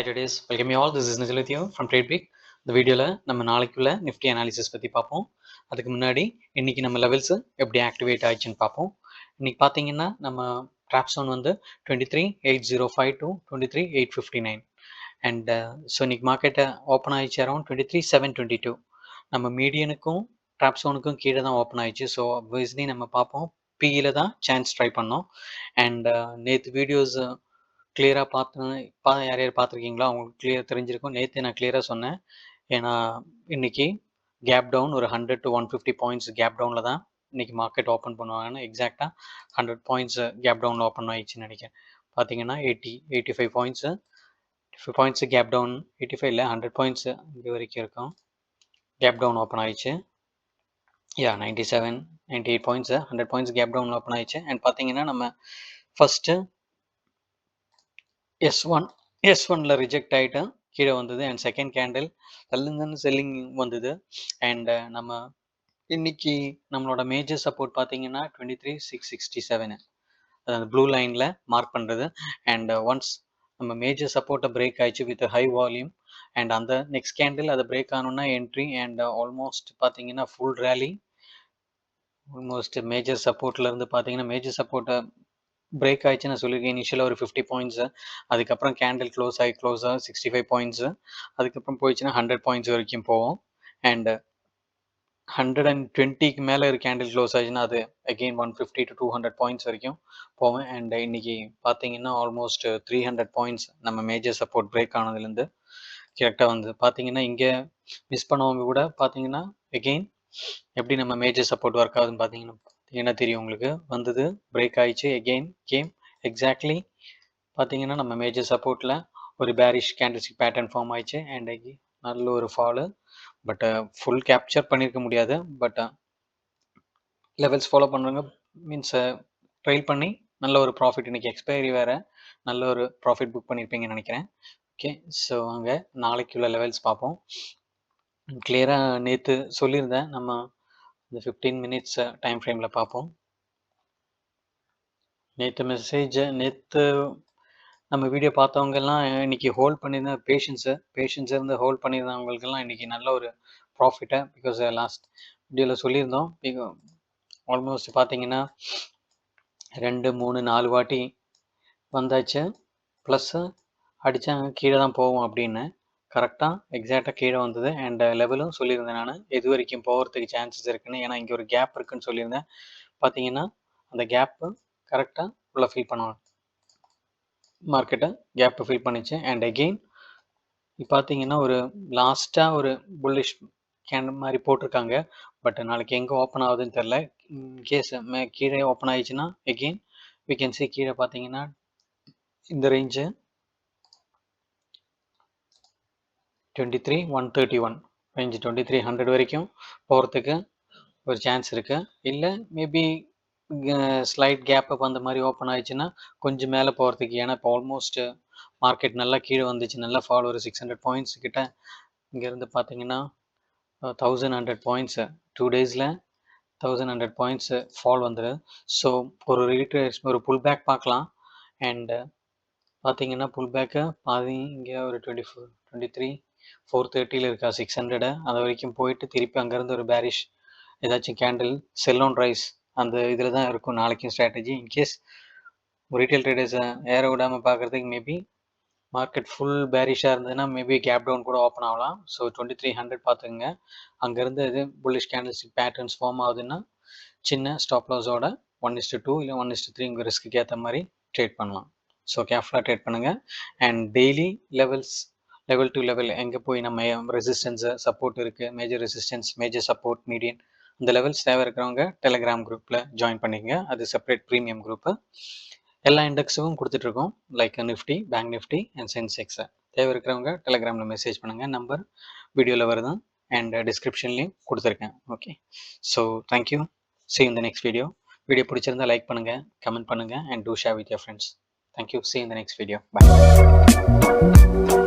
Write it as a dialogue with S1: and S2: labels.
S1: traders, welcome you all. This is Nijal with you from TradeWeek. இந்த வீடியோவில் நம்ம நாளைக்குள்ள நிஃப்டி அனாலிசிஸ் பற்றி பார்ப்போம். அதுக்கு முன்னாடி இன்னைக்கு நம்ம லெவல்ஸ் எப்படி ஆக்டிவேட் ஆயிடுச்சுன்னு பார்ப்போம். இன்னைக்கு பார்த்தீங்கன்னா நம்ம ட்ராப் zone வந்து 23,8052 to 23,859 அண்ட் ஸோ இன்னைக்கு மார்க்கெட்டை ஓப்பன் ஆயிடுச்சு அரௌண்ட் 23,722. நம்ம மீடியனுக்கும் ட்ராப் zone-க்கும் கீழே தான் ஓப்பன் ஆயிடுச்சு. ஸோ ஆப்வியஸ்லி நம்ம பார்ப்போம் பிஇல தான் சான்ஸ் ட்ரை பண்ணோம். அண்ட் நேற்று வீடியோஸ் கிளியராக யார் யார் பார்த்துருக்கீங்களோ அவங்களுக்கு கிளியர் தெரிஞ்சிருக்கும். நேற்று நான் கிளியராக சொன்னேன். ஏன்னா இன்னைக்கு கேப் டவுன் ஒரு 100 to 150 பாயிண்ட்ஸ் கேப் டவுனில் தான் இன்னைக்கு மார்க்கெட் ஓப்பன் பண்ணுவாங்கன்னு எக்ஸாக்டாக 100 பாயிண்ட்ஸ் கேப் டவுனில் ஓப்பன் ஆயிடுச்சுன்னு நினைக்கிறேன். பார்த்தீங்கன்னா 85 பாயிண்ட்ஸு கேப் டவுன், 85 இல்லை 100 பாயிண்ட்ஸு இங்கே வரைக்கும் இருக்கும். கேப் டவுன் ஓப்பன் ஆயிடுச்சு. 97 98 points 100 points gap down open ஆயிடுச்சு. அண்ட் பார்த்தீங்கன்னா நம்ம ஃபஸ்ட்டு S1ல ரிஜெக்ட் ஆகிட்டு கீழே வந்தது. அண்ட் செகண்ட் கேண்டில் தள்ளுங்கன்னு செல்லிங் வந்தது. அண்ட் நம்ம இன்னைக்கு நம்மளோட மேஜர் சப்போர்ட் பார்த்தீங்கன்னா 23,667 அந்த ப்ளூ லைனில் மார்க் பண்ணுறது. அண்ட் ஒன்ஸ் நம்ம மேஜர் சப்போர்ட்டை பிரேக் ஆயிடுச்சு வித் ஹை வால்யூம். அண்ட் அந்த நெக்ஸ்ட் கேண்டில் அதை பிரேக் ஆகணும்னா என்ட்ரி. அண்ட் ஆல்மோஸ்ட் பார்த்தீங்கன்னா ஃபுல் ரேலி. ஆல்மோஸ்ட் மேஜர் சப்போர்ட்லேருந்து பார்த்தீங்கன்னா மேஜர் சப்போர்ட்டை பிரேக் ஆயிடுச்சு. நான் சொல்லியிருக்கேன் இனிஷியலாக ஒரு 50 பாயிண்ட்ஸு, அதுக்கப்புறம் கேண்டில் க்ளோஸ் ஆகி 65 பாயிண்ட்ஸு, அதுக்கப்புறம் போயிடுச்சுன்னா 100 பாயிண்ட்ஸ் வரைக்கும் போவோம். அண்டு 120க்கு மேலே ஒரு கேண்டில் க்ளோஸ் ஆயிடுச்சுன்னா அது அகெயின் 150 to 200 பாயிண்ட்ஸ் வரைக்கும் போவேன். அண்ட் இன்னைக்கு பார்த்தீங்கன்னா ஆல்மோஸ்ட் 300 பாயிண்ட்ஸ் நம்ம மேஜர் சப்போர்ட் பிரேக் ஆனதுலேருந்து கரெக்டாக வந்து பார்த்தீங்கன்னா இங்கே மிஸ் பண்ணவங்க கூட பார்த்தீங்கன்னா அகெயின் எப்படி நம்ம மேஜர் சப்போர்ட் ஒர்க் ஆகுதுன்னு பார்த்தீங்கன்னா என்ன தெரியும் உங்களுக்கு. வந்தது, பிரேக் ஆயிடுச்சு, எகெயின் கேம் எக்ஸாக்ட்லி பார்த்தீங்கன்னா நம்ம மேஜர் சப்போர்ட்டில் ஒரு பேரிஷ் கேண்டில்ஸ்டிக் பேட்டர்ன் ஃபார்ம் ஆயிடுச்சு. அண்ட் நல்ல ஒரு ஃபாலு. பட் ஃபுல் கேப்சர் பண்ணியிருக்க முடியாது. பட் லெவல்ஸ் ஃபாலோ பண்ணுறவங்க மீன்ஸ் ட்ரைல் பண்ணி நல்ல ஒரு ப்ராஃபிட், இன்றைக்கி எக்ஸ்பைரி வேறு, நல்ல ஒரு ப்ராஃபிட் புக் பண்ணியிருப்பீங்கன்னு நினைக்கிறேன். ஓகே, ஸோ அங்கே நாளைக்கு உள்ள லெவல்ஸ் பார்ப்போம். கிளியராக நேற்று சொல்லியிருந்தேன், நம்ம இந்த 15 மினிட்ஸ் டைம் ஃப்ரேமில் பார்ப்போம். நேற்று நம்ம வீடியோ பார்த்தவங்கெல்லாம் இன்றைக்கி ஹோல்ட் பண்ணியிருந்தேன். பேஷன்ஸ் இருந்து ஹோல்ட் பண்ணியிருந்தவங்களுக்கெல்லாம் இன்றைக்கி நல்ல ஒரு ப்ராஃபிட்டை, பிகாஸ் லாஸ்ட் வீடியோவில் சொல்லியிருந்தோம். ஆல்மோஸ்ட் பார்த்தீங்கன்னா 2 3 4 வாட்டி வந்தாச்சு. ப்ளஸ்ஸு அடித்தா கீழே தான் போவோம் அப்படின்னு கரெக்டாக எக்ஸாக்டாக கீழே வந்தது. அண்ட் லெவலும் சொல்லியிருந்தேன் நான் எது வரைக்கும் போகிறதுக்கு சான்சஸ் இருக்குன்னு. ஏன்னா இங்கே ஒரு கேப் இருக்குன்னு சொல்லியிருந்தேன். பார்த்தீங்கன்னா அந்த கேப்பு கரெக்டாக உள்ள ஃபில் பண்ணுவாங்க, மார்க்கெட்டை கேப்பை ஃபில் பண்ணிச்சு. அண்ட் அகெயின் பார்த்தீங்கன்னா ஒரு லாஸ்ட்டாக ஒரு புல்லிஷ் கேண்டில் மாதிரி போட்டிருக்காங்க. பட் நாளைக்கு எங்கே ஓப்பன் ஆகுதுன்னு தெரில. இன்கேஸ் கீழே ஓப்பன் ஆயிடுச்சுன்னா அகெயின் வி கேன் சி கீழே பார்த்தீங்கன்னா இந்த ரேஞ்சு 23,131 ரேஞ்சு 2300 வரைக்கும் போகிறதுக்கு ஒரு சான்ஸ் இருக்குது. இல்லை மேபி ஸ்லைட் கேப் அப் அந்த மாதிரி ஓப்பன் ஆயிடுச்சுன்னா கொஞ்சம் மேலே போகிறதுக்கு. ஏன்னா இப்போ ஆல்மோஸ்ட் மார்க்கெட் நல்லா கீழே வந்துச்சு, நல்லா ஃபால் ஒரு 600 பாயிண்ட்ஸ் கிட்ட. இங்கேருந்து பார்த்தீங்கன்னா 1100 பாயிண்ட்ஸு 2 டேஸில் 1100 பாயிண்ட்ஸு ஃபால் வந்துடுது. ஸோ ஒரு புல் பேக் பார்க்கலாம். அண்டு பார்த்தீங்கன்னா புல் பேக்கு பாதி இங்கே ஒரு 23,430 இருக்கா 600 அது வரைக்கும் போயிட்டு திருப்பி அங்கேருந்து ஒரு பேரிஷ் ஏதாச்சும் கேண்டில் செல் ஆன் ரைஸ் அந்த இதில் தான் இருக்கும் நாளைக்கும் ஸ்ட்ராட்டஜி. இன்கேஸ் ரீட்டைல் ட்ரேடர்ஸை ஏற விடாமல் பார்க்குறதுக்கு மேபி மார்க்கெட் ஃபுல் பேரிஷாக இருந்ததுன்னா மேபி கேப் டவுன் கூட ஓப்பன் ஆகலாம். ஸோ 2300 பார்த்துக்குங்க. அங்கேருந்து இது புல்லிஷ் கேண்டில்ஸ்டிக் பேட்டர்ன்ஸ் ஃபார்ம் ஆகுதுன்னா சின்ன ஸ்டாப் லாஸோட 1:2 இல்லை 1:3 உங்கள் ரிஸ்க்கு ஏற்ற மாதிரி ட்ரேட் பண்ணலாம். ஸோ கேர்ஃபுல்லாக ட்ரேட் பண்ணுங்கள். And daily level to level எங்கே போய் நம்ம ரெசிஸ்டன்ஸு சப்போர்ட் இருக்குது, major resistance, major support, median, அந்த லெவல்ஸ் தேவை இருக்கிறவங்க டெலிகிராம் குரூப்பில் ஜாயின் பண்ணிக்கங்க. அது செப்பரேட் ப்ரீமியம் குரூப்பு. எல்லா இண்டெக்ஸும் கொடுத்துட்ருக்கோம், like Nifty, bank Nifty and சென்செக்ஸை. தேவை இருக்கிறவங்க டெலிகிராமில் மெசேஜ் பண்ணுங்கள். நம்பர் வீடியோவில் வருதான் அண்ட் டிஸ்கிரிப்ஷன்லேயும் கொடுத்துருக்கேன். Okay, so thank you. see you in the next video. Video பிடிச்சிருந்தால் லைக் பண்ணுங்கள், கமெண்ட் பண்ணுங்கள் and do share with your friends. Thank you. see you in the next video. Bye.